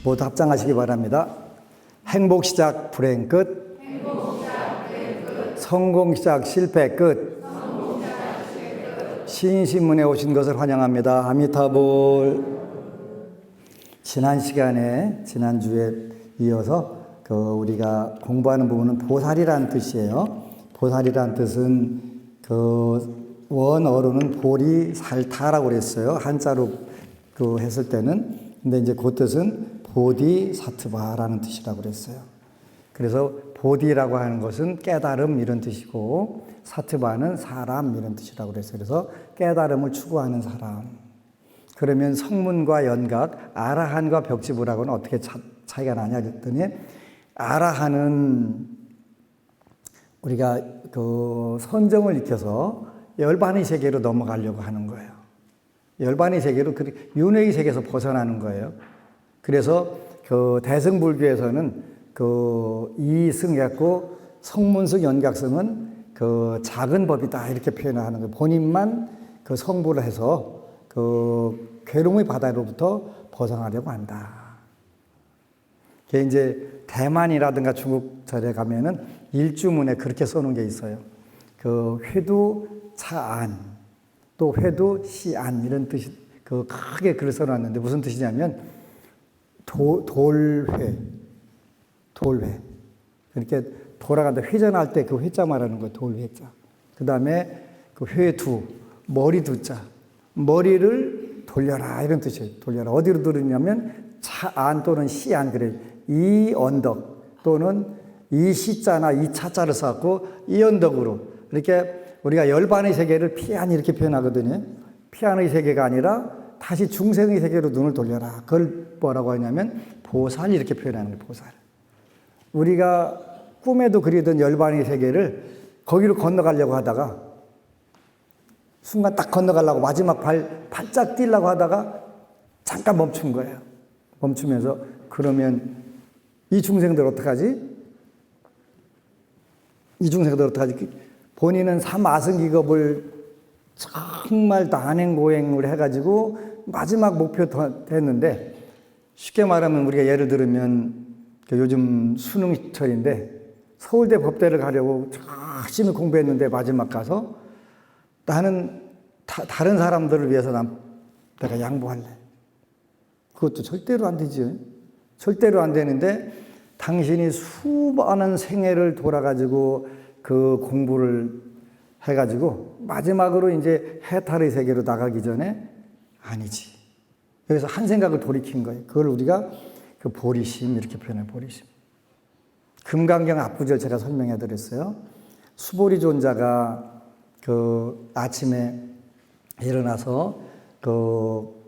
모두 합장하시기 바랍니다. 행복 시작 불행 끝. 성공 시작 실패 끝. 신신문에 오신 것을 환영합니다. 아미타불. 지난 시간에 지난주에 이어서 우리가 공부하는 부분은 보살이라는 뜻이에요. 보살이라는 뜻은 원어로는 보리 살타라고 그랬어요. 한자로 했을 때는. 근데 이제 그 뜻은 보디사트바라는 뜻이라고 그랬어요. 그래서 보디라고 하는 것은 깨달음 이런 뜻이고 사트바는 사람 이런 뜻이라고 그랬어요. 그래서 깨달음을 추구하는 사람. 그러면 성문과 연각, 아라한과 벽지부라고는 어떻게 차이가 나냐 그랬더니 아라한은 우리가 선정을 익혀서 열반의 세계로 넘어가려고 하는 거예요. 열반의 세계로 윤회의 세계에서 벗어나는 거예요. 그래서 대승불교에서는 이승했고 성문승 연각승은 작은 법이다 이렇게 표현을 하는 거예요. 본인만 성불을 해서 괴로움의 바다로부터 벗어나려고 한다. 그게 이제 대만이라든가 중국 절에 가면은 일주문에 그렇게 써놓은 게 있어요. 회두 차안, 또 회두 시안 이런 뜻이 크게 글을 써놨는데 무슨 뜻이냐면 돌회. 이렇게 돌아간다. 회전할 때 그 회자 말하는 거예요. 돌회자. 그 다음에 회두, 머리 두자. 머리를 돌려라 이런 뜻이에요. 돌려라. 어디로 돌리냐면 차안 또는 시안 그래요. 이 언덕 또는 이 시자나 이 차자를 쌓고 이 언덕으로 이렇게 우리가 열반의 세계를 피안이 이렇게 표현하거든요. 피안의 세계가 아니라 다시 중생의 세계로 눈을 돌려라. 그걸 뭐라고 하냐면 보살 이렇게 표현하는 거예요. 보살. 우리가 꿈에도 그리던 열반의 세계를 거기로 건너가려고 하다가 순간 딱 건너가려고 마지막 발짝 뛰려고 하다가 잠깐 멈춘 거예요. 멈추면서 그러면 이 중생들 어떡하지? 이 중생들 어떡하지? 본인은 삼아승기겁을 정말 단행고행을 해가지고 마지막 목표 됐는데 쉽게 말하면 우리가 예를 들면 요즘 수능철인데 서울대 법대를 가려고 열심히 공부했는데 마지막 가서 나는 다른 사람들을 위해서 내가 양보할래. 그것도 절대로 안 되죠. 절대로 안 되는데 당신이 수많은 생애를 돌아가지고 공부를 해가지고 마지막으로 이제 해탈의 세계로 나가기 전에 아니지. 그래서 한 생각을 돌이킨 거예요. 그걸 우리가 보리심 이렇게 표현해요. 보리심. 금강경 압구절 제가 설명해 드렸어요. 수보리 존자가 아침에 일어나서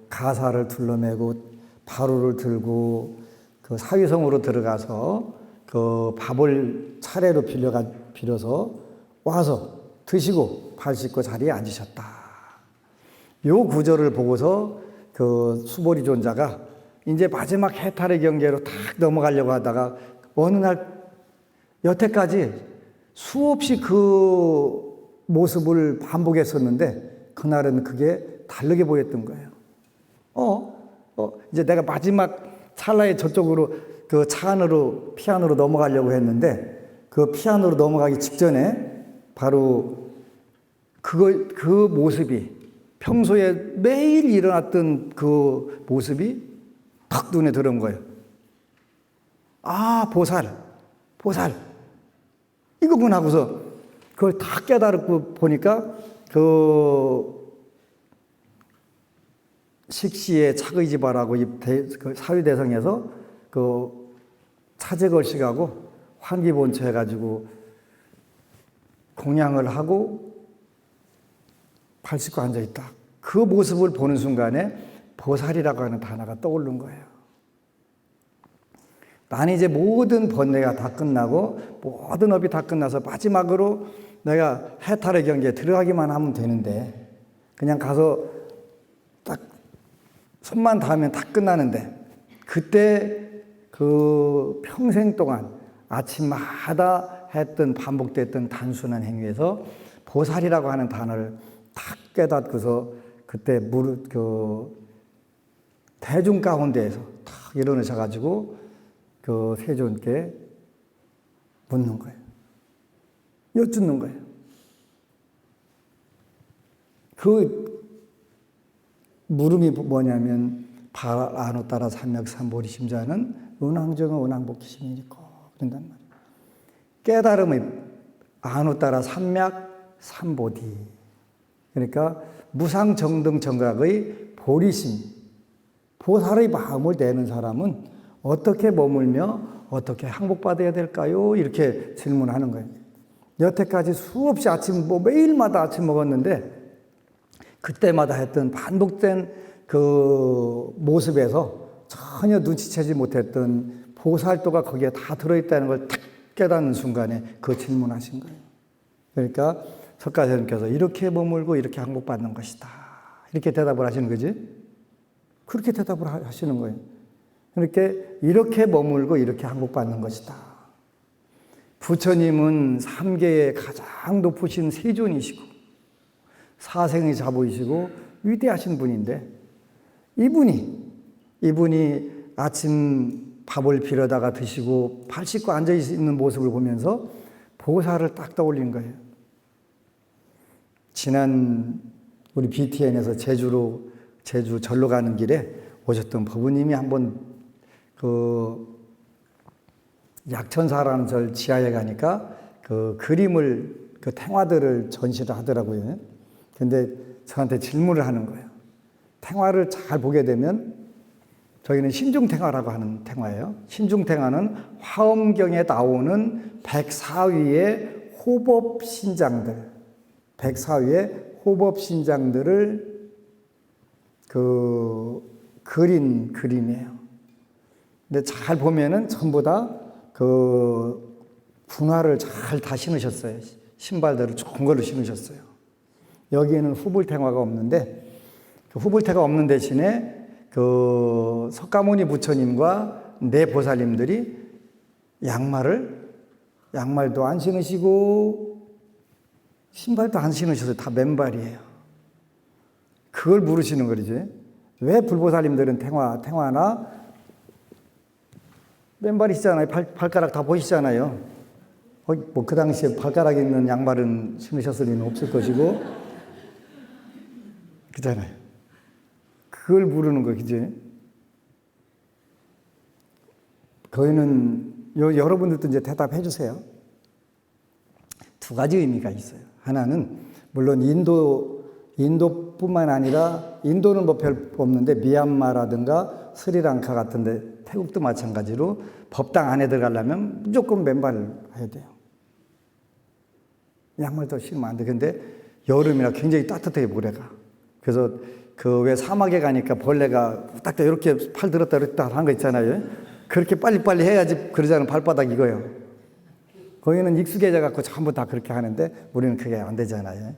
가사를 둘러매고 바루를 들고 사위성으로 들어가서 밥을 차례로 빌어서 와서 드시고 발 씻고 자리에 앉으셨다. 요 구절을 보고서 수보리 존자가 이제 마지막 해탈의 경계로 탁 넘어가려고 하다가 어느 날 여태까지 수없이 그 모습을 반복했었는데 그날은 그게 다르게 보였던 거예요. 이제 내가 마지막 찰나에 저쪽으로 차 안으로 피안으로 넘어가려고 했는데 그 피안으로 넘어가기 직전에 바로 그 모습이 평소에 매일 일어났던 그 모습이 탁 눈에 들어온 거예요. 아, 보살. 이거구나 하고서 그걸 다 깨달고 보니까 식시에 차의지바라고 사위대성에서 차제걸식하고 환기본처 해가지고 공양을 하고 발 씻고 앉아있다. 그 모습을 보는 순간에 보살이라고 하는 단어가 떠오른 거예요. 나는 이제 모든 번뇌가 다 끝나고 모든 업이 다 끝나서 마지막으로 내가 해탈의 경계에 들어가기만 하면 되는데 그냥 가서 딱 손만 닿으면 다 끝나는데 그때 평생 동안 아침마다 했던 반복됐던 단순한 행위에서 보살이라고 하는 단어를 딱 깨닫고서 그때 대중 가운데에서 다 일어나셔가지고 그 세존께 묻는 거예요. 여쭙는 거예요. 그 물음이 뭐냐면 발 안오 따라 삼맥삼보리심자는 은왕정은 은왕복희심이니까 그런단 말이에요. 깨달음의 안오 따라 삼맥삼보디, 그러니까 무상정등정각의 보리심, 보살의 마음을 내는 사람은 어떻게 머물며 어떻게 항복받아야 될까요? 이렇게 질문하는 거예요. 여태까지 수없이 아침, 매일마다 아침 먹었는데 그때마다 했던 반복된 그 모습에서 전혀 눈치채지 못했던 보살도가 거기에 다 들어있다는 걸 탁 깨닫는 순간에 그 질문하신 거예요. 그러니까 석가스님께서 이렇게 머물고 이렇게 항복받는 것이다, 이렇게 대답을 하시는 거지. 그렇게 대답을 하시는 거예요. 이렇게 머물고 이렇게 항복받는 것이다. 부처님은 삼계의 가장 높으신 세존이시고 사생의 자부이시고 위대하신 분인데, 이분이 아침 밥을 빌어다가 드시고 발 씻고 앉아 있는 모습을 보면서 보살을 딱 떠올린 거예요. 지난 우리 BTN에서 제주 절로 가는 길에 오셨던 법우님이 한번 그 약천사라는 절 지하에 가니까 그 그림을, 그 탱화들을 전시를 하더라고요. 근데 저한테 질문을 하는 거예요. 탱화를 잘 보게 되면, 저희는 신중탱화라고 하는 탱화예요. 신중탱화는 화엄경에 나오는 104위의 호법신장들을 그린 그림이에요. 근데 잘 보면은 전부 다 그 군화를 잘 다 신으셨어요. 신발들을 좋은 걸로 신으셨어요. 여기에는 후불탱화가 없는데, 그 후불탱화가 없는 대신에 그 석가모니 부처님과 네 보살님들이 양말도 안 신으시고 신발도 안 신으셔서 다 맨발이에요. 그걸 물으시는 거지. 왜 불보살님들은 탱화나 맨발이시잖아요. 발가락 다 보이시잖아요. 뭐 그 당시에 발가락 있는 양말은 신으셨을 리는 없을 것이고, 그잖아요. 그걸 물으는 거, 그지? 거기는 여러분들도 이제 대답해 주세요. 두 가지 의미가 있어요. 하나는 물론 인도뿐만 아니라, 인도는 뭐 별 없는데 미얀마라든가 스리랑카 같은데, 태국도 마찬가지로 법당 안에 들어가려면 무조건 맨발을 해야 돼요. 양말도 신으면 안 돼. 근데 여름이라 굉장히 따뜻해요, 모래가. 그래서 그 왜 사막에 가니까 벌레가 딱 이렇게 팔 들었다 이렇게 한 거 있잖아요. 그렇게 빨리빨리 해야지 그러자는 발바닥 이거요. 거기는 익숙해져 갖고 전부 다 그렇게 하는데 우리는 그게 안 되잖아요.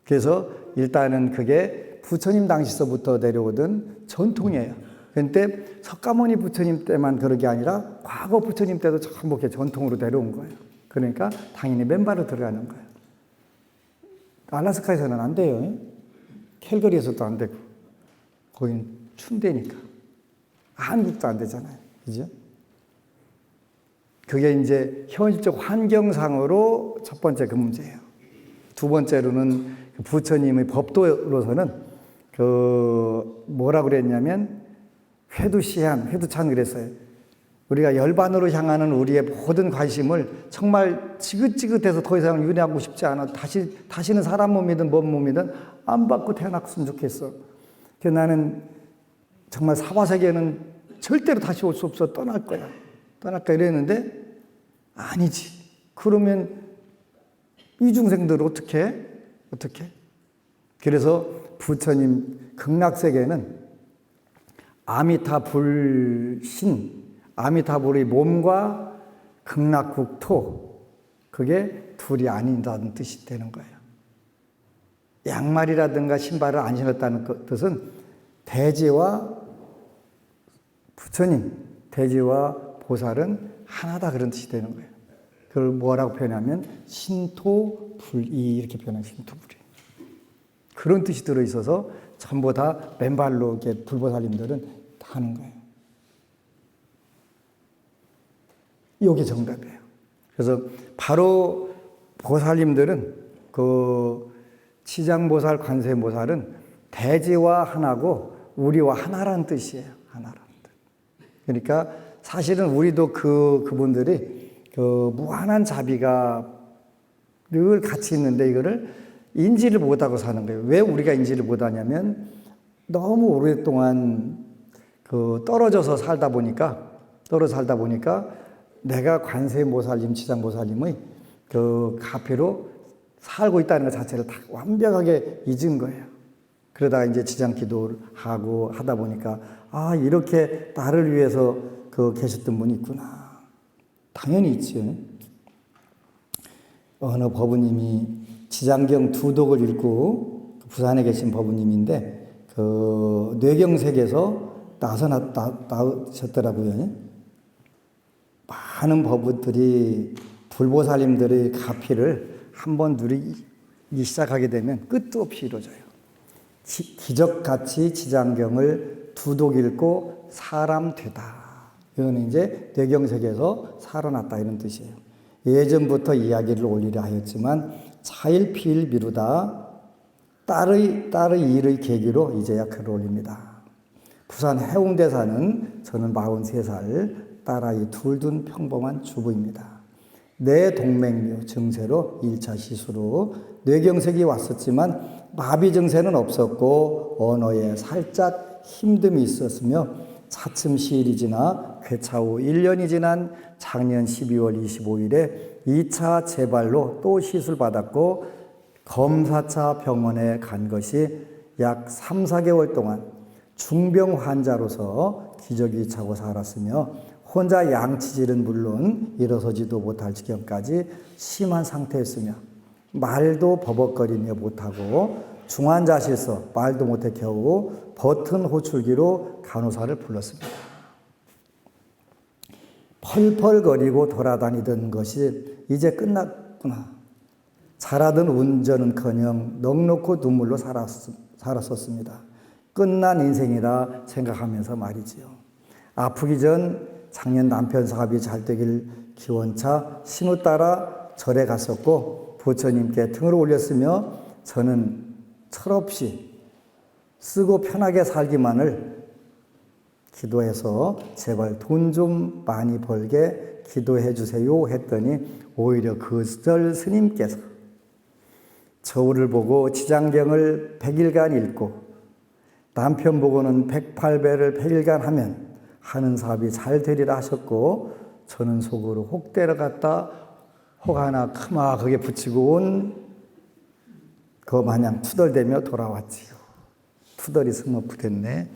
그래서 일단은 그게 부처님 당시서부터 내려오던 전통이에요. 그런데 석가모니 부처님 때만 그런 게 아니라 과거 부처님 때도 전부 이렇게 전통으로 내려온 거예요. 그러니까 당연히 맨발로 들어가는 거예요. 알라스카에서는 안 돼요. 캘거리에서도 안 되고, 거긴 춘대니까. 한국도 안 되잖아요. 그죠? 그게 이제 현실적 환경상으로 첫 번째 그 문제예요. 두 번째로는 부처님의 법도로서는 뭐라고 그랬냐면 회두찬 그랬어요. 우리가 열반으로 향하는 우리의 모든 관심을 정말 지긋지긋해서 더 이상 윤회하고 싶지 않아. 다시는 사람 몸이든 뭔 몸이든 안 받고 태어났으면 좋겠어. 그래서 나는 정말 사바세계는 절대로 다시 올 수 없어. 떠날 거야 이랬는데, 아니지. 그러면 이중생들 어떻게? 그래서 부처님 극락세계는 아미타불의 몸과 극락국토, 그게 둘이 아닌다는 뜻이 되는 거예요. 양말이라든가 신발을 안 신었다는 뜻은 대지와 부처님, 대지와 보살은 하나다, 그런 뜻이 되는 거예요. 그걸 뭐라고 표현하면 신토불이, 이렇게 표현하면 신토불이. 그런 뜻이 들어있어서 전부 다 맨발로 이렇게 불보살님들은 하는 거예요. 이게 정답이에요. 그래서 바로 보살님들은 그 치장보살, 관세음보살은 대지와 하나고 우리와 하나라는 뜻이에요. 하나라는 뜻. 그러니까 사실은 우리도 그분들이 그 무한한 자비가 늘 같이 있는데 이거를 인지를 못하고 사는 거예요. 왜 우리가 인지를 못하냐면 너무 오랫동안 그 떨어져 살다 보니까 내가 관세음보살님, 치장보살님의 그 가피로 살고 있다는 것 자체를 다 완벽하게 잊은 거예요. 그러다가 이제 지장 기도를 하고 하다 보니까 아, 이렇게 나를 위해서 그 계셨던 분이 있구나. 당연히 있죠. 어느 법우님이 지장경 두독을 읽고 부산에 계신 법우님인데 그 뇌경색에서 나으셨더라고요. 많은 법우들이 불보살님들의 가피를 한번 누리기 시작하게 되면 끝도 없이 이루어져요. 기적같이 지장경을 두독 읽고 사람 되다. 이거는 이제 뇌경색에서 살아났다 이런 뜻이에요. 예전부터 이야기를 올리려 하였지만 차일피일 미루다 딸의 일의 계기로 이제야 글을 올립니다. 부산 해운대 사는 저는 43살 딸아이 둘 둔 평범한 주부입니다. 내 동맥류 증세로 1차 시술로 뇌경색이 왔었지만 마비 증세는 없었고 언어에 살짝 힘듦이 있었으며 차츰 시일이 지나 괴차 후 1년이 지난 작년 12월 25일에 2차 재발로 또 시술받았고 검사차 병원에 간 것이 약 3, 4개월 동안 중병 환자로서 기저귀 차고 살았으며 혼자 양치질은 물론 일어서지도 못할 지경까지 심한 상태였으며 말도 버벅거리며 못하고 중환자실서 말도 못해 겨우 버튼 호출기로 간호사를 불렀습니다. 펄펄거리고 돌아다니던 것이 이제 끝났구나. 잘하던 운전은커녕 넋놓고 눈물로 살았었습니다. 끝난 인생이라 생각하면서 말이지요. 아프기 전 작년 남편 사업이 잘 되길 기원차 신호 따라 절에 갔었고 부처님께 등을 올렸으며 저는 철없이 쓰고 편하게 살기만을 기도해서 제발 돈 좀 많이 벌게 기도해 주세요 했더니 오히려 그 절 스님께서 저울을 보고 지장경을 100일간 읽고 남편 보고는 108배를 100일간 하면 하는 사업이 잘 되리라 하셨고 저는 속으로 혹 때려갔다 혹 하나 크마하게 붙이고 온 그 마냥 투덜대며 돌아왔지요. 투덜이 스머프겠네.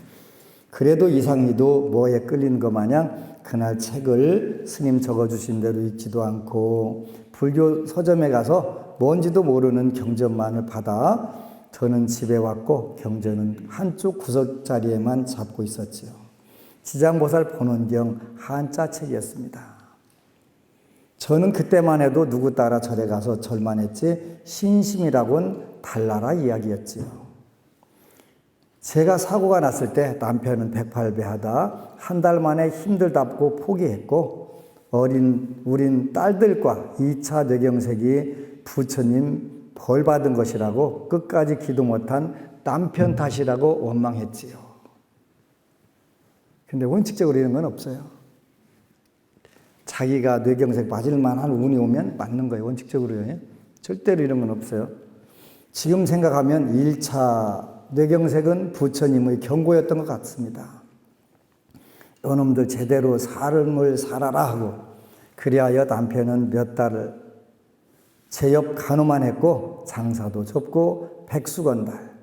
그래도 이상이도 뭐에 끌리는 것 마냥 그날 책을 스님 적어주신 대로 읽지도 않고 불교 서점에 가서 뭔지도 모르는 경전만을 받아 저는 집에 왔고 경전은 한쪽 구석자리에만 잡고 있었지요. 지장보살 본원경 한자 책이었습니다. 저는 그때만 해도 누구 따라 절에 가서 절만 했지 신심이라곤 달나라 이야기였지요. 제가 사고가 났을 때 남편은 108배 하다 한 달 만에 힘들다고 포기했고 우린 딸들과 2차 뇌경색이 부처님 벌 받은 것이라고 끝까지 기도 못한 남편 탓이라고 원망했지요. 근데 원칙적으로 이런 건 없어요. 자기가 뇌경색 맞을 만한 운이 오면 맞는 거예요. 원칙적으로요. 절대로 이런 건 없어요. 지금 생각하면 1차 뇌경색은 부처님의 경고였던 것 같습니다. 너놈들 제대로 삶을 살아라 하고 그리하여 남편은 몇 달을 제옆 간호만 했고 장사도 접고 백수건달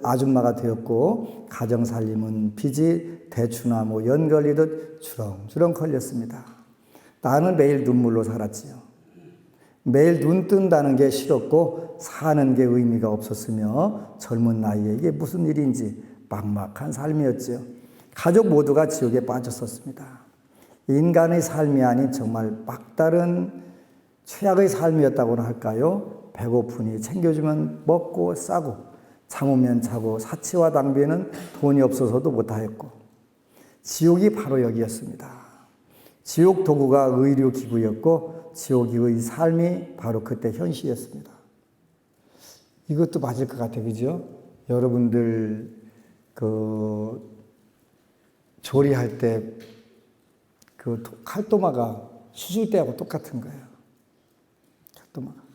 아줌마가 되었고 가정살림은 빚이 대추나무 연 걸리듯 주렁주렁 걸렸습니다. 나는 매일 눈물로 살았지요. 매일 눈 뜬다는 게 싫었고 사는 게 의미가 없었으며 젊은 나이에 이게 무슨 일인지 막막한 삶이었지요. 가족 모두가 지옥에 빠졌었습니다. 인간의 삶이 아닌 정말 막다른 최악의 삶이었다고나 할까요? 배고프니 챙겨주면 먹고 싸고 잠오면 자고 사치와 낭비는 돈이 없어서도 못하였고 지옥이 바로 여기였습니다. 지옥 도구가 의료기구였고 지옥의 삶이 바로 그때 현실이었습니다. 이것도 맞을 것 같아요. 그죠? 여러분들 조리할 때 칼도마가 수술대하고 똑같은 거예요. 칼도마가.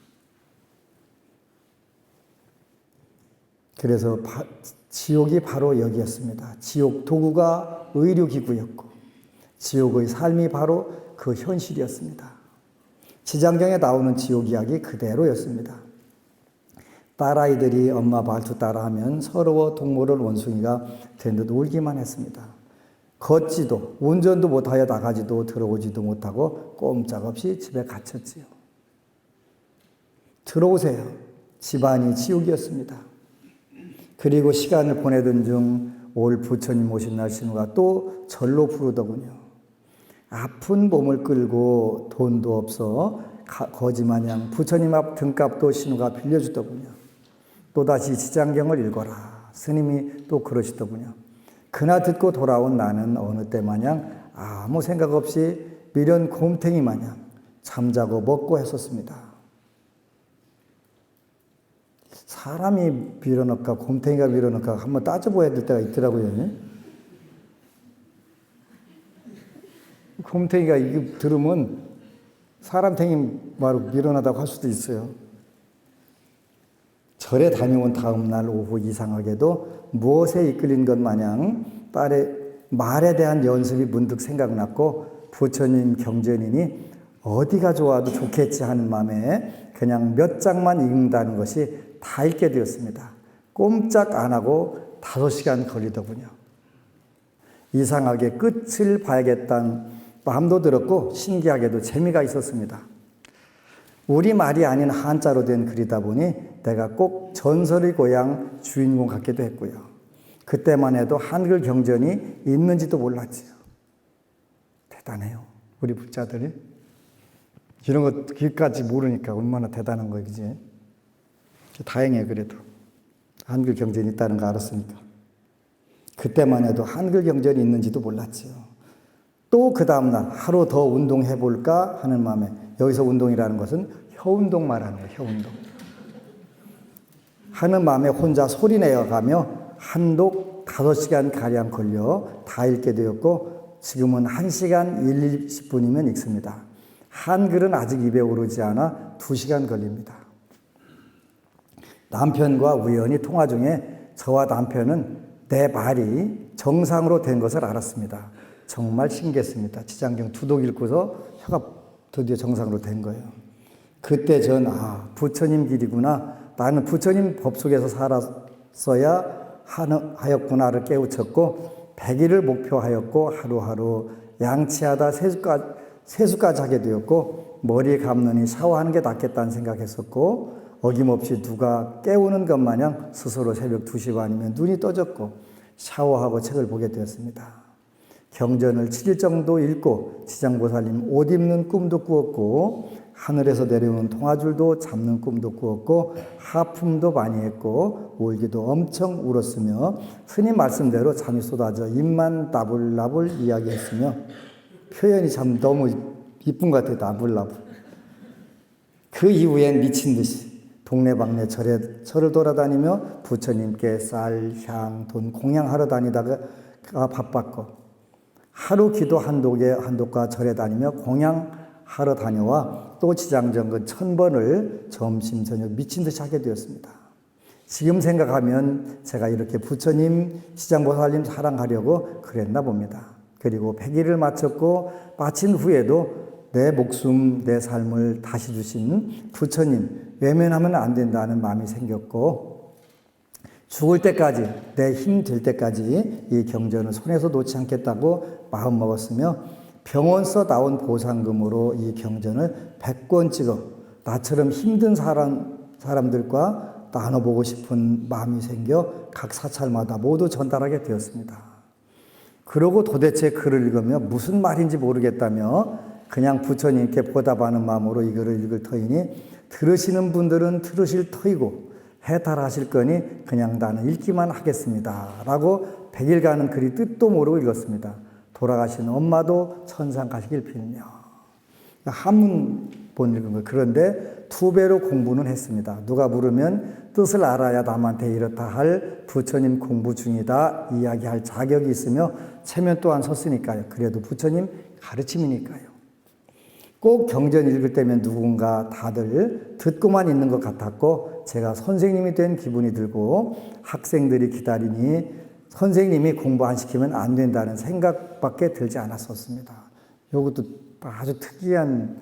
그래서 지옥이 바로 여기였습니다. 지옥 도구가 의료기구였고 지옥의 삶이 바로 그 현실이었습니다. 지장경에 나오는 지옥 이야기 그대로였습니다. 딸아이들이 엄마 말투 따라하면 서러워 동물원 원숭이가 된 듯 울기만 했습니다. 걷지도 운전도 못하여 나가지도 들어오지도 못하고 꼼짝없이 집에 갇혔지요. 들어오세요. 집안이 지옥이었습니다. 그리고 시간을 보내던 중 올 부처님 오신 날 신우가 또 절로 부르더군요. 아픈 몸을 끌고 돈도 없어 거지마냥 부처님 앞 등값도 신우가 빌려주더군요. 또다시 지장경을 읽어라. 스님이 또 그러시더군요. 그나 듣고 돌아온 나는 어느 때 마냥 아무 생각 없이 미련 곰탱이 마냥 잠자고 먹고 했었습니다. 사람이 밀어넣을까 곰탱이가 밀어넣을까 한번 따져봐야 될 때가 있더라고요. 곰탱이가 이거 들으면 사람탱이 바로 밀어넣다고 할 수도 있어요. 절에 다녀온 다음 날 오후 이상하게도 무엇에 이끌린 것 마냥 딸의 말에 대한 연습이 문득 생각났고 부처님 경전이니 어디가 좋아도 좋겠지 하는 마음에 그냥 몇 장만 읽는다는 것이 다 읽게 되었습니다. 꼼짝 안 하고 5시간 걸리더군요. 이상하게 끝을 봐야겠다는 마음도 들었고 신기하게도 재미가 있었습니다. 우리말이 아닌 한자로 된 글이다 보니 내가 꼭 전설의 고향 주인공 같기도 했고요. 그때만 해도 한글 경전이 있는지도 몰랐지요. 대단해요. 우리 불자들이. 이런 것 길까지 모르니까 얼마나 대단한 거예요. 그지? 다행이에요. 그래도. 한글 경전이 있다는 거 알았으니까. 그때만 해도 한글 경전이 있는지도 몰랐지요. 또 그 다음날 하루 더 운동해볼까 하는 마음에 여기서 운동이라는 것은 혀운동 말하는 거예요. 혀운동. 하는 마음에 혼자 소리내어가며 한독 5시간가량 걸려 다 읽게 되었고 지금은 1시간 20분이면 읽습니다. 한글은 아직 입에 오르지 않아 2시간 걸립니다. 남편과 우연히 통화 중에 저와 남편은 내 말이 정상으로 된 것을 알았습니다. 정말 신기했습니다. 지장경 2독 읽고서 혀가 드디어 정상으로 된 거예요. 그때 전 부처님 길이구나. 나는 부처님 법 속에서 살았어야 하였구나를 깨우쳤고 100일을 목표하였고 하루하루 양치하다 세수까지 하게 되었고 머리 감느니 샤워하는 게 낫겠다는 생각했었고 어김없이 누가 깨우는 것 마냥 스스로 새벽 2시 반이면 눈이 떠졌고 샤워하고 책을 보게 되었습니다. 경전을 7일 정도 읽고 지장보살님 옷 입는 꿈도 꾸었고 하늘에서 내려오는 통화줄도 잡는 꿈도 꾸었고 하품도 많이 했고 울기도 엄청 울었으며 스님 말씀대로 잠이 쏟아져 입만 나불나불 이야기했으며 표현이 참 너무 이쁜 것 같아요. 나불나불. 그 이후엔 미친 듯이 동네방네 절을 돌아다니며 부처님께 쌀, 향, 돈 공양하러 다니다가 바빴고 하루 기도 한독과 절에 다니며 공양하러 다녀와 또 지장정근 1000번을 점심 저녁 미친 듯이 하게 되었습니다. 지금 생각하면 제가 이렇게 부처님, 지장보살님 사랑하려고 그랬나 봅니다. 그리고 100일을 마쳤고 마친 후에도 내 목숨, 내 삶을 다시 주신 부처님 외면하면 안 된다는 마음이 생겼고 죽을 때까지 내 힘 될 때까지 이 경전을 손에서 놓지 않겠다고 마음먹었으며 병원서 나온 보상금으로 이 경전을 100권 찍어 나처럼 힘든 사람들과 나눠보고 싶은 마음이 생겨 각 사찰마다 모두 전달하게 되었습니다. 그러고 도대체 글을 읽으며 무슨 말인지 모르겠다며 그냥 부처님께 보답하는 마음으로 이 글을 읽을 터이니 들으시는 분들은 들으실 터이고 해탈하실 거니 그냥 나는 읽기만 하겠습니다. 라고 100일간은 글이 뜻도 모르고 읽었습니다. 돌아가신 엄마도 천상 가시길 빌며. 한문 못 읽은 거예요. 그런데 2배로 공부는 했습니다. 누가 물으면 뜻을 알아야 남한테 이렇다 할 부처님 공부 중이다 이야기할 자격이 있으며 체면 또한 섰으니까요. 그래도 부처님 가르침이니까요. 꼭 경전 읽을 때면 누군가 다들 듣고만 있는 것 같았고 제가 선생님이 된 기분이 들고 학생들이 기다리니 선생님이 공부 안 시키면 안 된다는 생각밖에 들지 않았었습니다. 이것도 아주 특이한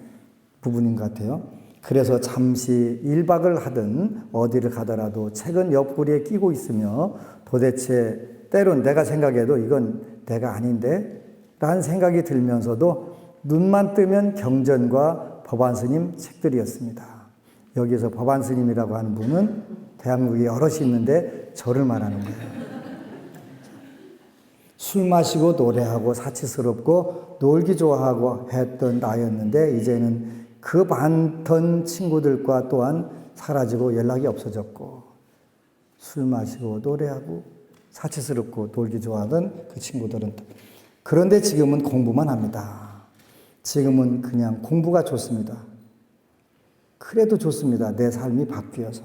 부분인 것 같아요. 그래서 잠시 1박을 하든 어디를 가더라도 책은 옆구리에 끼고 있으며 도대체 때론 내가 생각해도 이건 내가 아닌데 라는 생각이 들면서도 눈만 뜨면 경전과 법안스님 책들이었습니다. 여기서 법안스님이라고 하는 분은 대한민국에 여럿이 있는데 저를 말하는 거예요. 술 마시고 노래하고 사치스럽고 놀기 좋아하고 했던 나였는데 이제는 그 많던 친구들과 또한 사라지고 연락이 없어졌고 술 마시고 노래하고 사치스럽고 놀기 좋아하던 그 친구들은 그런데 지금은 공부만 합니다. 지금은 그냥 공부가 좋습니다. 그래도 좋습니다. 내 삶이 바뀌어서.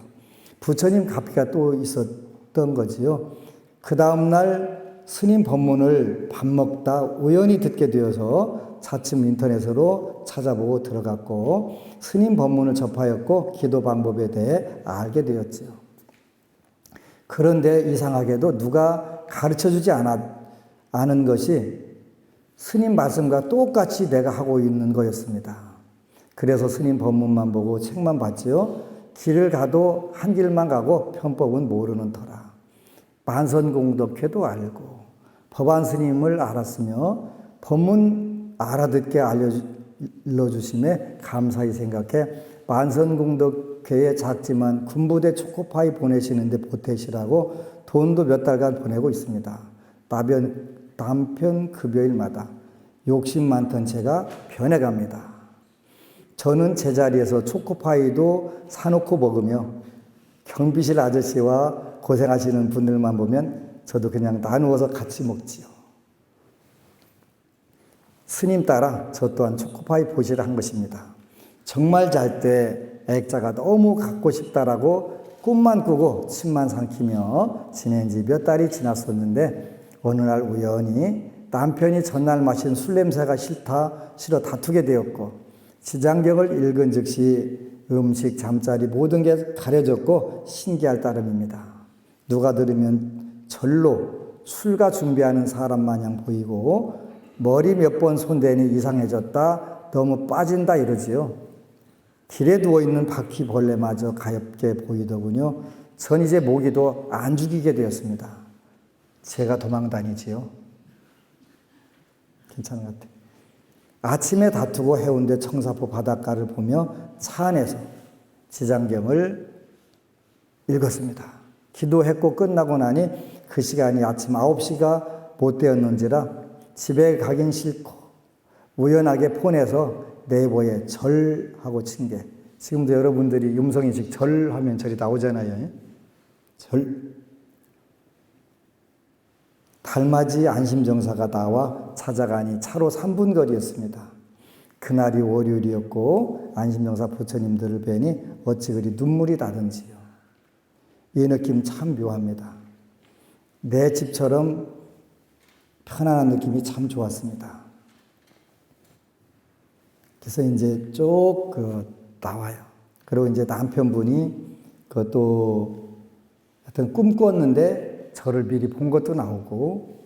부처님 가피가 또 있었던 거지요. 그 다음날 스님 법문을 밥 먹다 우연히 듣게 되어서 차츰 인터넷으로 찾아보고 들어갔고 스님 법문을 접하였고 기도 방법에 대해 알게 되었지요. 그런데 이상하게도 누가 가르쳐주지 않은 것이 스님 말씀과 똑같이 내가 하고 있는 거였습니다. 그래서 스님 법문만 보고 책만 봤지요. 길을 가도 한 길만 가고 편법은 모르는 터라. 만선공덕회도 알고 법안 스님을 알았으며 법문 알아듣게 알려주심에 감사히 생각해 만선공덕회에 작지만 군부대 초코파이 보내시는데 보태시라고 돈도 몇 달간 보내고 있습니다. 남편 급여일마다 욕심 많던 제가 변해갑니다. 저는 제자리에서 초코파이도 사놓고 먹으며 경비실 아저씨와 고생하시는 분들만 보면 저도 그냥 나누어서 같이 먹지요. 스님 따라 저 또한 초코파이 보시를 한 것입니다. 정말 잘 때 액자가 너무 갖고 싶다라고 꿈만 꾸고 침만 삼키며 지낸 지 몇 달이 지났었는데 어느 날 우연히 남편이 전날 마신 술 냄새가 싫어 다투게 되었고 지장경을 읽은 즉시 음식, 잠자리 모든 게 가려졌고 신기할 따름입니다. 누가 들으면 절로 술가 준비하는 사람 마냥 보이고 머리 몇 번 손대니 이상해졌다, 너무 빠진다 이러지요. 길에 누워있는 바퀴벌레마저 가엽게 보이더군요. 전 이제 모기도 안 죽이게 되었습니다. 제가 도망 다니지요. 괜찮은 것 같아요. 아침에 다투고 해운대 청사포 바닷가를 보며 차 안에서 지장경을 읽었습니다. 기도했고 끝나고 나니 그 시간이 아침 9시가 못 되었는지라 집에 가긴 싫고 우연하게 폰에서 네이버에 절하고 친 게 지금도 여러분들이 음성인식 절하면 절이 나오잖아요. 절. 달맞이 안심정사가 나와 찾아가니 차로 3분 거리였습니다. 그날이 월요일이었고 안심정사 부처님들을 뵈니 어찌 그리 눈물이 나든지요. 이 느낌 참 묘합니다. 내 집처럼 편안한 느낌이 참 좋았습니다. 그래서 이제 쭉 나와요. 그리고 이제 남편분이 그것도 하여튼 꿈 꿨는데 저를 미리 본 것도 나오고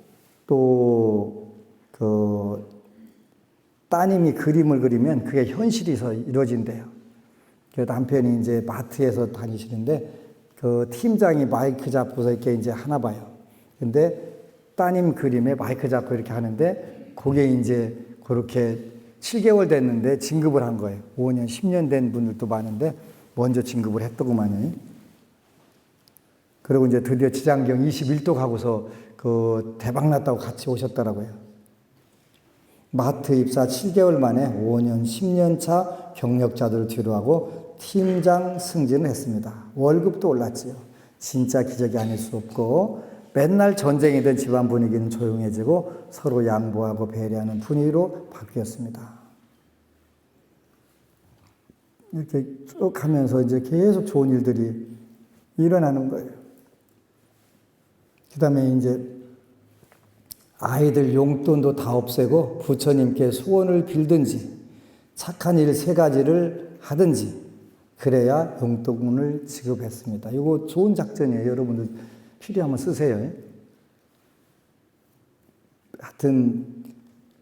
또 따님이 그림을 그리면 그게 현실에서 이루어진대요. 그 남편이 이제 마트에서 다니시는데 그 팀장이 마이크 잡고서 이렇게 이제 하나 봐요. 근데 따님 그림에 마이크 잡고 이렇게 하는데 그게 이제 그렇게 7개월 됐는데 진급을 한 거예요. 5년, 10년 된 분들도 많은데 먼저 진급을 했더구만요. 그리고 이제 드디어 지장경 21도 가고서 대박 났다고 같이 오셨더라고요. 마트 입사 7개월 만에 5년, 10년 차 경력자들을 뒤로하고 팀장 승진을 했습니다. 월급도 올랐지요. 진짜 기적이 아닐 수 없고 맨날 전쟁이던 집안 분위기는 조용해지고 서로 양보하고 배려하는 분위기로 바뀌었습니다. 이렇게 쭉 하면서 이제 계속 좋은 일들이 일어나는 거예요. 그 다음에 이제 아이들 용돈도 다 없애고 부처님께 소원을 빌든지 착한 일 3가지를 하든지 그래야 용돈을 지급했습니다. 이거 좋은 작전이에요. 여러분들 필요하면 쓰세요. 하여튼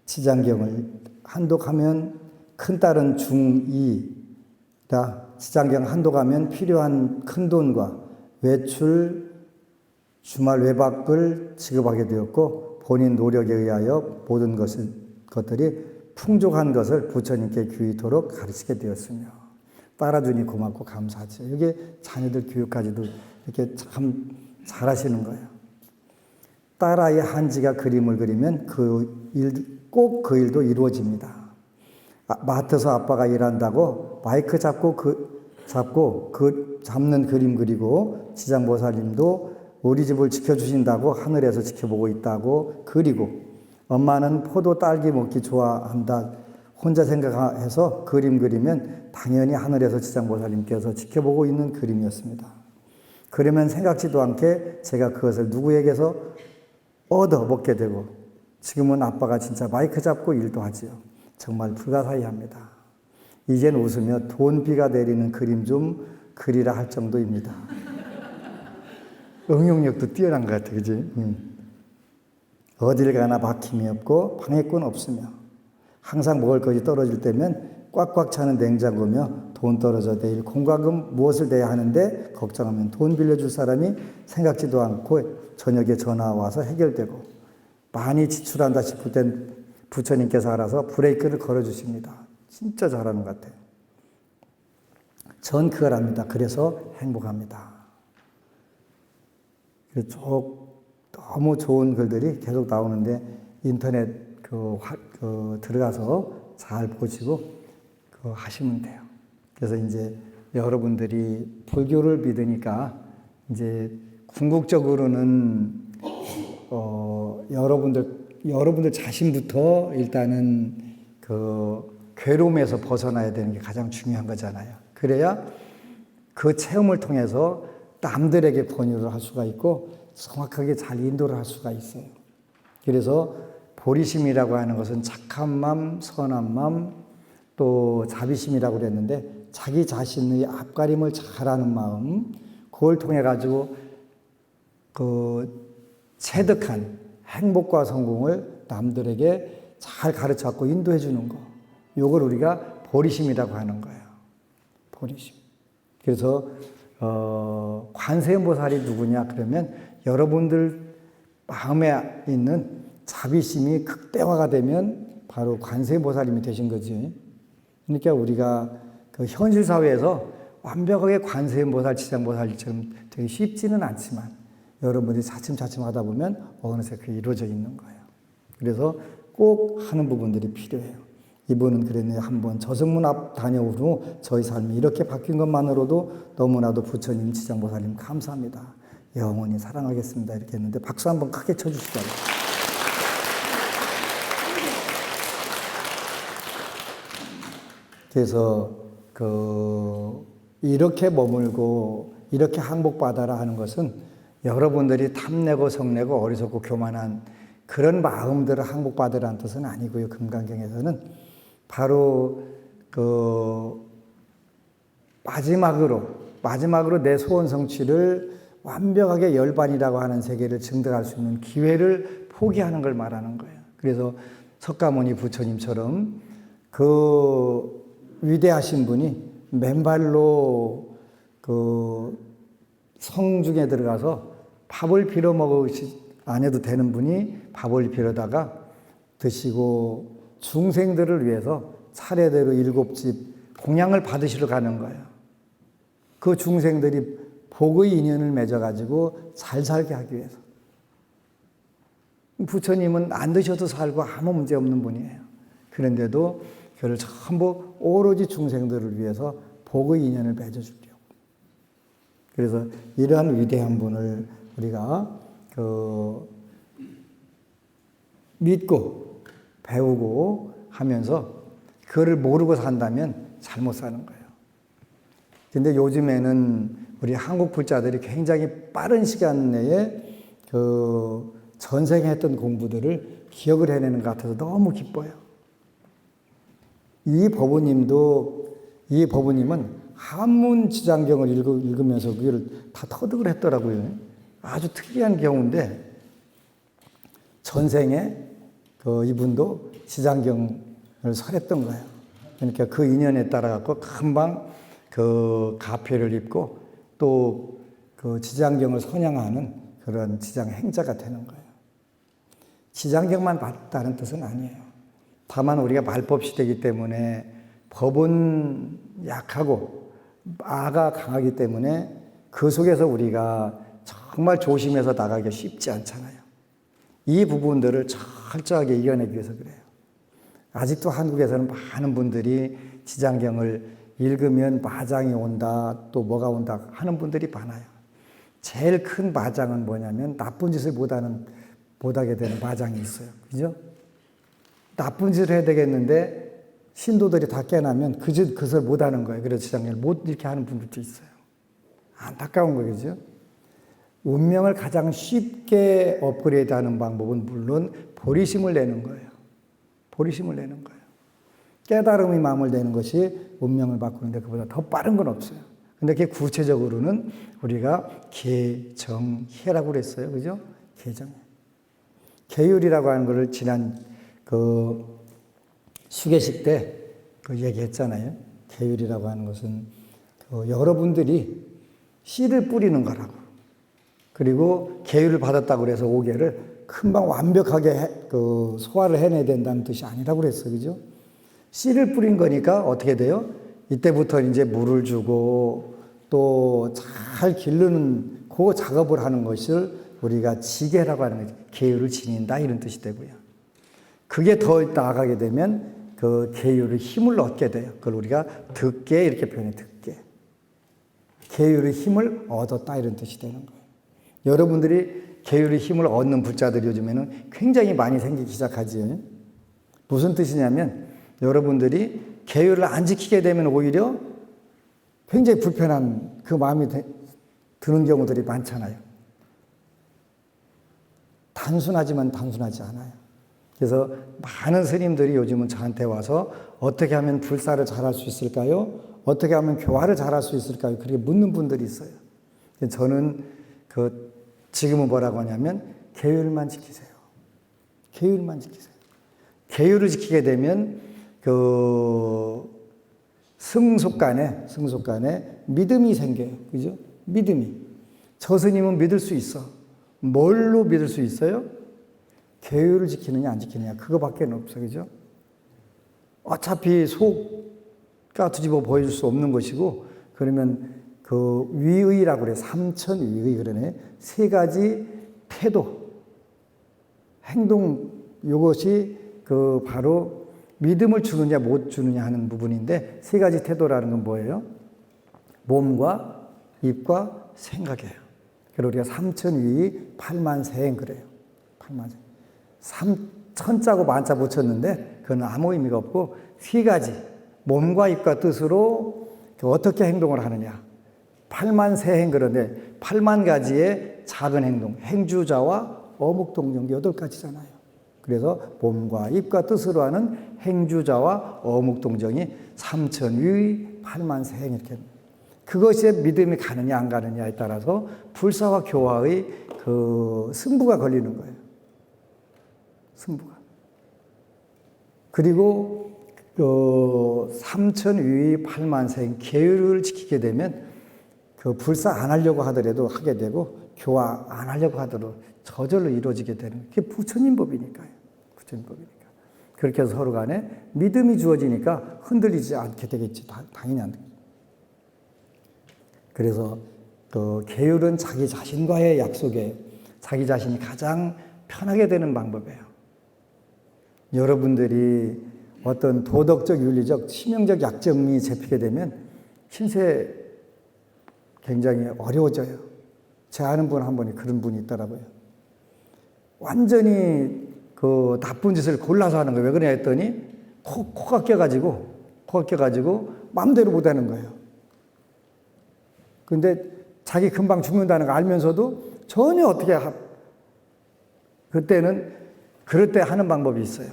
지장경을 한독하면 큰딸은 중2라 지장경 한독하면 필요한 큰돈과 외출, 주말 외박을 지급하게 되었고 본인 노력에 의하여 모든 것들이 풍족한 것을 부처님께 귀토록 가르치게 되었으며 따라주니 고맙고 감사하죠. 이게 자녀들 교육까지도 이렇게 참 잘하시는 거예요. 딸아이 한지가 그림을 그리면 꼭 그 일도 이루어집니다. 마트에서 아빠가 일한다고 마이크 잡고 잡는 그림 그리고 지장보살님도 우리 집을 지켜주신다고 하늘에서 지켜보고 있다고 그리고 엄마는 포도 딸기 먹기 좋아한다 혼자 생각해서 그림 그리면 당연히 하늘에서 지장보살님께서 지켜보고 있는 그림이었습니다. 그러면 생각지도 않게 제가 그것을 누구에게서 얻어 먹게 되고 지금은 아빠가 진짜 마이크 잡고 일도 하지요. 정말 불가사의합니다. 이젠 웃으며 돈비가 내리는 그림 좀 그리라 할 정도입니다. 응용력도 뛰어난 것 같아, 그지? 어딜 가나 막힘이 없고 방해꾼 없으며 항상 먹을 것이 떨어질 때면 꽉꽉 차는 냉장고며 돈 떨어져 내일 공과금 무엇을 내야 하는데 걱정하면 돈 빌려줄 사람이 생각지도 않고 저녁에 전화 와서 해결되고 많이 지출한다 싶을 땐 부처님께서 알아서 브레이크를 걸어주십니다. 진짜 잘하는 것 같아요. 전 그걸 합니다. 그래서 행복합니다. 너무 좋은 글들이 계속 나오는데 인터넷 들어가서 잘 보시고 하시면 돼요. 그래서 이제 여러분들이 불교를 믿으니까 이제 궁극적으로는 여러분들 자신부터 일단은 괴로움에서 벗어나야 되는 게 가장 중요한 거잖아요. 그래야 그 체험을 통해서 남들에게 권유를 할 수가 있고 정확하게 잘 인도를 할 수가 있어요. 그래서 보리심이라고 하는 것은 착한 마음, 선한 마음, 또 자비심이라고 그랬는데 자기 자신의 앞가림을 잘하는 마음, 그걸 통해 가지고 체득한 행복과 성공을 남들에게 잘 가르쳐갖고 인도해 주는 거. 요걸 우리가 보리심이라고 하는 거예요. 보리심. 그래서 관세음보살이 누구냐 그러면 여러분들 마음에 있는 자비심이 극대화가 되면 바로 관세음보살님이 되신 거지. 그러니까 우리가 현실 사회에서 완벽하게 관세음보살, 지장보살처럼 되게 쉽지는 않지만 여러분들이 차츰차츰 하다 보면 어느새 그게 이루어져 있는 거예요. 그래서 꼭 하는 부분들이 필요해요. 이분은 그랬네요. 한번 저승문 앞 다녀온 후 저희 삶이 이렇게 바뀐 것만으로도 너무나도 부처님, 지장보살님 감사합니다. 영원히 사랑하겠습니다. 이렇게 했는데 박수 한번 크게 쳐주시죠. 그래서 이렇게 머물고 이렇게 항복받아라 하는 것은 여러분들이 탐내고 성내고 어리석고 교만한 그런 마음들을 항복받으라는 뜻은 아니고요. 금강경에서는 바로 마지막으로 내 소원 성취를 완벽하게 열반이라고 하는 세계를 증득할 수 있는 기회를 포기하는 걸 말하는 거예요. 그래서 석가모니 부처님처럼 위대하신 분이 맨발로 성중에 들어가서 밥을 빌어 먹으시 안 해도 되는 분이 밥을 빌어다가 드시고 중생들을 위해서 차례대로 7집 공양을 받으시러 가는 거예요. 그 중생들이 복의 인연을 맺어가지고 잘 살게 하기 위해서. 부처님은 안 드셔도 살고 아무 문제 없는 분이에요. 그런데도 그를 전부 오로지 중생들을 위해서 복의 인연을 맺어주려고. 그래서 이러한 위대한 분을 우리가 그 믿고 배우고 하면서 그거를 모르고 산다면 잘못 사는 거예요. 근데 요즘에는 우리 한국 불자들이 굉장히 빠른 시간 내에 그 전생에 했던 공부들을 기억을 해내는 것 같아서 너무 기뻐요. 이 법우님은 한문 지장경을 읽으면서 그걸 다 터득을 했더라고요. 아주 특이한 경우인데 전생에 그 이분도 지장경을 설했던 거예요. 그러니까 그 인연에 따라 갖고 금방 그 가패를 입고 또 그 지장경을 선양하는 그런 지장 행자가 되는 거예요. 지장경만 봤다는 뜻은 아니에요. 다만 우리가 말법 시대이기 때문에 법은 약하고 아가 강하기 때문에 그 속에서 우리가 정말 조심해서 나가기가 쉽지 않잖아요. 이 부분들을 철저하게 이겨내기 위해서 그래요. 아직도 한국에서는 많은 분들이 지장경을 읽으면 마장이 온다, 또 뭐가 온다 하는 분들이 많아요. 제일 큰 마장은 뭐냐면 나쁜 짓을 못하게 되는 마장이 있어요. 그죠? 나쁜 짓을 해야 되겠는데 신도들이 다 깨나면 그것을 못하는 거예요. 그래서 지장경을 못 이렇게 하는 분들도 있어요. 안타까운 거죠. 운명을 가장 쉽게 업그레이드하는 방법은 물론 보리심을 내는 거예요. 보리심을 내는 거예요. 깨달음의 마음을 내는 것이 운명을 바꾸는데 그보다 더 빠른 건 없어요. 근데 그게 구체적으로는 우리가 개정해라고 그랬어요. 그죠? 개정. 계율이라고 하는 것을 지난 그 수계식 때 그 얘기했잖아요. 계율이라고 하는 것은 그 여러분들이 씨를 뿌리는 거라고. 그리고 계율을 받았다고 해서 5개를 금방 완벽하게 그 소화를 해내야 된다는 뜻이 아니라고 그랬어요. 그죠? 씨를 뿌린 거니까 어떻게 돼요? 이때부터 이제 물을 주고 또 잘 기르는 그 작업을 하는 것을 우리가 지계라고 하는 거죠. 계율을 지닌다 이런 뜻이 되고요. 그게 더 나아가게 되면 그 계율의 힘을 얻게 돼요. 그걸 우리가 득계 이렇게 표현해 득계. 계율의 힘을 얻었다 이런 뜻이 되는 거예요. 여러분들이 계율의 힘을 얻는 불자들이 요즘에는 굉장히 많이 생기기 시작하지요. 무슨 뜻이냐면 여러분들이 계율을 안 지키게 되면 오히려 굉장히 불편한 그 마음이 드는 경우들이 많잖아요. 단순하지만 단순하지 않아요. 그래서 많은 스님들이 요즘은 저한테 와서 어떻게 하면 불사를 잘할 수 있을까요? 어떻게 하면 교화를 잘할 수 있을까요? 그렇게 묻는 분들이 있어요. 저는 지금은 뭐라고 하냐면 계율만 지키세요. 계율만 지키세요. 계율을 지키게 되면 승속간에 믿음이 생겨요. 그죠? 믿음이. 저 스님은 믿을 수 있어. 뭘로 믿을 수 있어요? 계율을 지키느냐 안 지키느냐 그거밖에 없어. 그죠? 어차피 속가 뒤집어 보여줄 수 없는 것이고 그러면 그 위의라고 그래. 삼천위의 그러네. 3가지 태도, 행동 이것이 바로 믿음을 주느냐 못 주느냐 하는 부분인데 3가지 태도라는 건 뭐예요? 몸과 입과 생각이에요. 그래서 우리가 삼천위의 팔만세행 그래요. 팔만세행. 천자고 만자 붙였는데 그건 아무 의미가 없고 3가지 몸과 입과 뜻으로 어떻게 행동을 하느냐. 8만세행 그런데 8만가지의 작은 행동, 행주자와 어묵동정이 8가지잖아요. 그래서 몸과 입과 뜻으로 하는 행주자와 어묵동정이 삼천위 8만세행 이렇게. 그것이 믿음이 가느냐 안 가느냐에 따라서 불사와 교화의 승부가 걸리는 거예요. 승부가. 그리고 삼천위 8만세행 계율을 지키게 되면 불사 안 하려고 하더라도 하게 되고 교화 안 하려고 하더라도 저절로 이루어지게 되는 그게 부처님 법이니까요. 부처님 법이니까. 그렇게 해서 서로 간에 믿음이 주어지니까 흔들리지 않게 되겠지. 당연히 안 되겠지. 그래서 계율은 자기 자신과의 약속에 자기 자신이 가장 편하게 되는 방법이에요. 여러분들이 어떤 도덕적, 윤리적, 치명적 약점이 잡히게 되면 신세 굉장히 어려워져요. 제가 아는 분 한 분이 그런 분이 있더라고요. 완전히 그 나쁜 짓을 골라서 하는 거예요. 왜 그러냐 했더니 코가 껴가지고 마음대로 못 하는 거예요. 근데 자기 금방 죽는다는 거 알면서도 전혀 그때는 그럴 때 하는 방법이 있어요.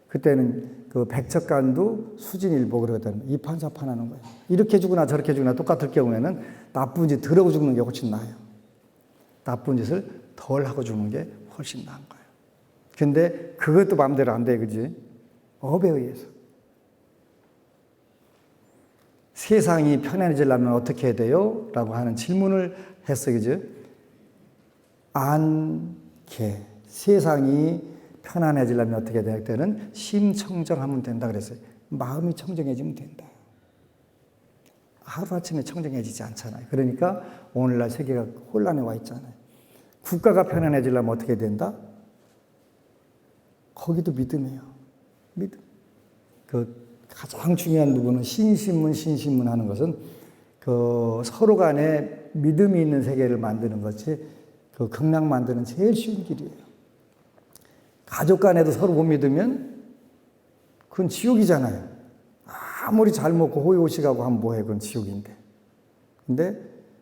그때는 그 백척간도 수진일보 그러거든요. 이판사판하는 거예요. 이렇게 죽으나 저렇게 죽으나 똑같을 경우에는 나쁜 짓 덜 하고 죽는 게 훨씬 나아요. 나쁜 짓을 덜 하고 죽는 게 훨씬 나은 거예요. 근데 그것도 마음대로 안 돼, 그지? 업에 의해서. 세상이 편안해지려면 어떻게 해야 돼요? 라고 하는 질문을 했어요, 그죠? 안개. 세상이 편안해지려면 어떻게 돼야 되는 심청정하면 된다 그랬어요. 마음이 청정해지면 된다. 하루아침에 청정해지지 않잖아요. 그러니까 오늘날 세계가 혼란에 와 있잖아요. 국가가 편안해지려면 어떻게 된다? 거기도 믿음이에요. 믿음. 그 가장 중요한 부분은 신신문 하는 것은 그 서로 간에 믿음이 있는 세계를 만드는 것이 그 극락 만드는 제일 쉬운 길이에요. 가족 간에도 서로 못 믿으면 그건 지옥이잖아요. 아무리 잘 먹고 호의호식하고 하면 뭐해, 그건 지옥인데. 근데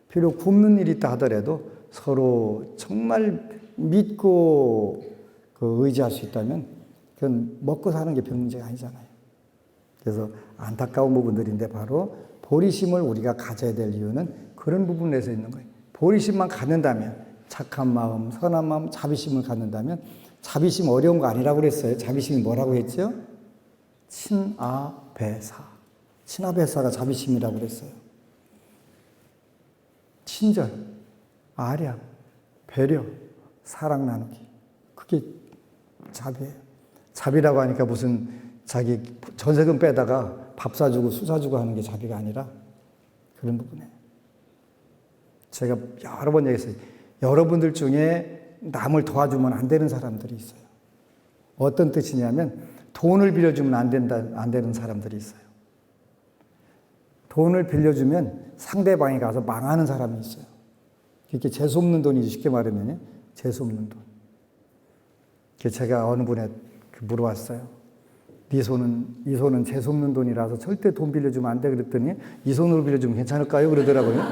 비록 굶는 일이 있다 하더라도 서로 정말 믿고 그 의지할 수 있다면 그건 먹고 사는 게 별 문제가 아니잖아요. 그래서 안타까운 부분들인데 바로 보리심을 우리가 가져야 될 이유는 그런 부분에서 있는 거예요. 보리심만 갖는다면, 착한 마음, 선한 마음, 자비심을 갖는다면, 자비심 어려운 거 아니라고 그랬어요. 자비심이 뭐라고 했죠? 친아배사. 친아배사가 자비심이라고 그랬어요. 친절, 아량, 배려, 사랑 나누기. 그게 자비예요. 자비라고 하니까 무슨 자기 전세금 빼다가 밥 사주고 술 사주고 하는 게 자비가 아니라 그런 부분이에요. 제가 여러 번 얘기했어요. 여러분들 중에 남을 도와주면 안 되는 사람들이 있어요. 어떤 뜻이냐면 돈을 빌려주면 안 되는 사람들이 있어요. 돈을 빌려주면 상대방이 가서 망하는 사람이 있어요. 이렇게 재수없는 돈이지, 쉽게 말하면 재수없는 돈. 제가 어느 분에 물어봤어요. 이 손은 재수없는 돈이라서 절대 돈 빌려주면 안 돼 그랬더니 이 손으로 빌려주면 괜찮을까요? 그러더라고요.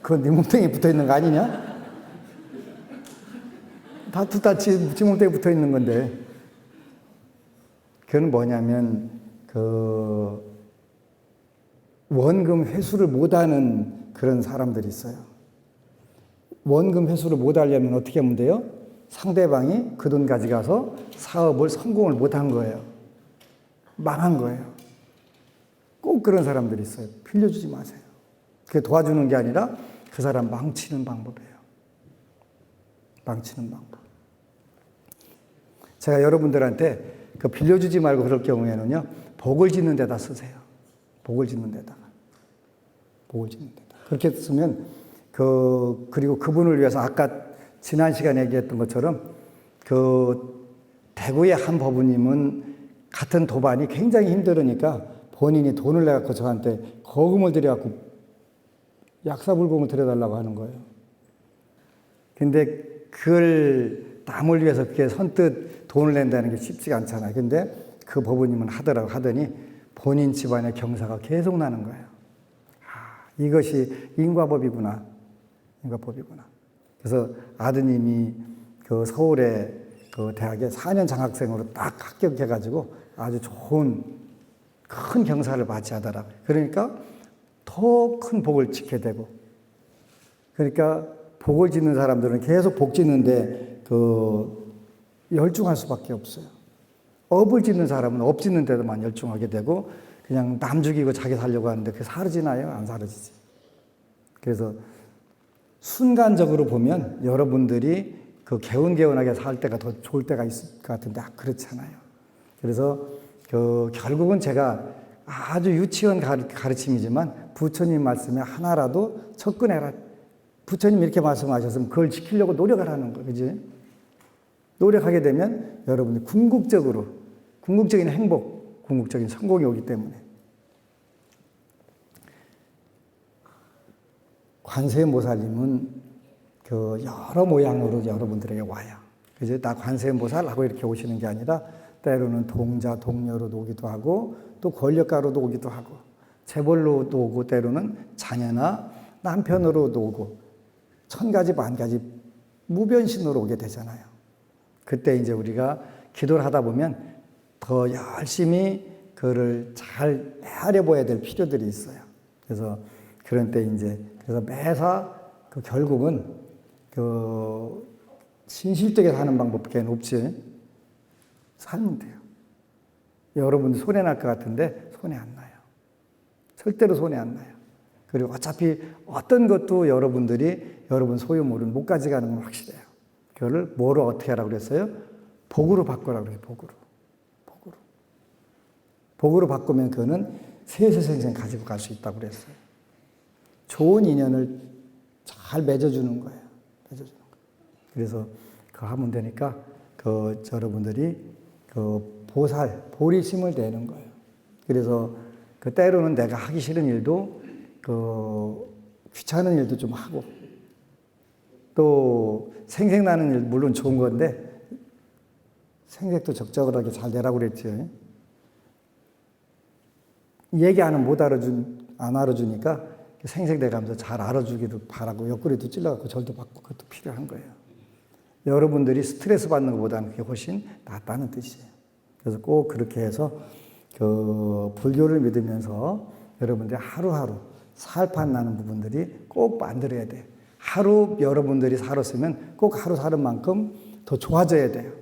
그건 네 몸뚱이에 붙어 있는 거 아니냐? 다 지 몸뚱이에 붙어 있는 건데. 그건 뭐냐면 그 원금 회수를 못하는 그런 사람들이 있어요. 원금 회수를 못하려면 어떻게 하면 돼요? 상대방이 그 돈 가져가서 사업을 성공을 못한 거예요. 망한 거예요. 꼭 그런 사람들이 있어요. 빌려주지 마세요. 그게 도와주는 게 아니라 그 사람 망치는 방법이에요. 망치는 방법. 제가 여러분들한테 그 빌려주지 말고 그럴 경우에는요, 복을 짓는 데다 쓰세요. 복을 짓는 데다가. 복을 짓는 데다. 그렇게 쓰면 그리고 그분을 위해서 아까 지난 시간에 얘기했던 것처럼 그 대구의 한 법우님은 같은 도반이 굉장히 힘들으니까 본인이 돈을 내갖고 저한테 거금을 들여갖고 약사불공을 들여달라고 하는 거예요. 근데 그걸 남을 위해서 그게 선뜻 돈을 낸다는 게 쉽지가 않잖아요. 근데 그 법우님은 하더니 본인 집안의 경사가 계속 나는 거예요. 이것이 인과법이구나. 인과법이구나. 그래서 아드님이 그 서울의 그 대학에 4년 장학생으로 딱 합격해가지고 아주 좋은 큰 경사를 맞이하더라고요. 그러니까 더 큰 복을 짓게 되고, 그러니까 복을 짓는 사람들은 계속 복 짓는데 열중할 수밖에 없어요. 업을 짓는 사람은 업 짓는 데도만 열중하게 되고 그냥 남 죽이고 자기 살려고 하는데 그게 사라지나요? 안 사라지지. 그래서 순간적으로 보면 여러분들이 그 개운개운하게 살 때가 더 좋을 때가 있을 것 같은데 그렇잖아요. 그래서 결국은 제가 아주 유치원 가르침이지만 부처님 말씀에 하나라도 접근해라. 부처님 이렇게 말씀하셨으면 그걸 지키려고 노력하라는 거예요. 그지? 노력하게 되면 여러분이 궁극적인 행복, 궁극적인 성공이 오기 때문에. 관세음보살님은 그 여러 모양으로 여러분들에게 와요. 그래서 나 관세음보살하고 이렇게 오시는 게 아니라 때로는 동자, 동녀로도 오기도 하고 또 권력가로도 오기도 하고 재벌로도 오고 때로는 자녀나 남편으로도 오고 천가지 만가지 무변신으로 오게 되잖아요. 그때 이제 우리가 기도를 하다 보면 더 열심히 그를 잘 헤아려 봐야 될 필요들이 있어요. 그래서 그런 때 이제 그래서 매사 그 결국은 그 신실되게 사는 방법밖에 없지. 살면 돼요. 여러분들 손해 날 것 같은데 손해 안 나요. 절대로 손해 안 나요. 그리고 어차피 어떤 것도 여러분들이 여러분 소유물은 못 가져가는 건 확실해요. 그거를 뭐로 어떻게 하라고 그랬어요? 복으로 바꾸라고 그래요. 복으로. 복으로 바꾸면 그거는 세세생생 가지고 갈 수 있다고 그랬어요. 좋은 인연을 잘 맺어주는 거예요. 그래서 그거 하면 되니까 그 여러분들이 그 볼이 힘을 내는 거예요. 그래서 그 때로는 내가 하기 싫은 일도 그 귀찮은 일도 좀 하고 또 생색나는 일 물론 좋은 건데 생색도 적절하게 잘 내라고 그랬죠. 얘기 안 하면 안 알아주니까 생색내가면서 잘 알아주기도 바라고 옆구리도 찔러갖고 절도 받고 그것도 필요한 거예요. 여러분들이 스트레스 받는 것보다는 그게 훨씬 낫다는 뜻이에요. 그래서 꼭 그렇게 해서 그 불교를 믿으면서 여러분들이 하루하루 살판 나는 부분들이 꼭 만들어야 돼요. 하루 여러분들이 살았으면 꼭 하루 사는 만큼 더 좋아져야 돼요.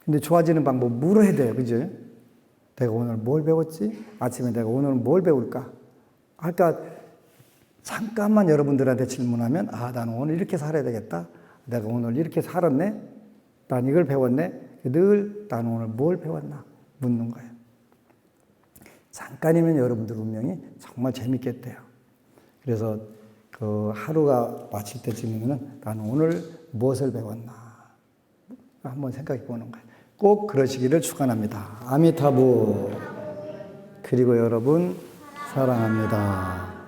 근데 좋아지는 방법 물어야 돼요. 그죠? 내가 오늘 뭘 배웠지? 아침에 내가 오늘 뭘 배울까? 아까 잠깐만 여러분들한테 질문하면 나는 오늘 이렇게 살아야 되겠다. 내가 오늘 이렇게 살았네. 난 이걸 배웠네. 늘 나는 오늘 뭘 배웠나 묻는 거예요. 잠깐이면 여러분들 운명이 정말 재밌겠대요. 그래서 그 하루가 마칠 때쯤이면 나는 오늘 무엇을 배웠나 한번 생각해 보는 거예요. 꼭 그러시기를 축원합니다. 아미타부. 그리고 여러분 사랑합니다.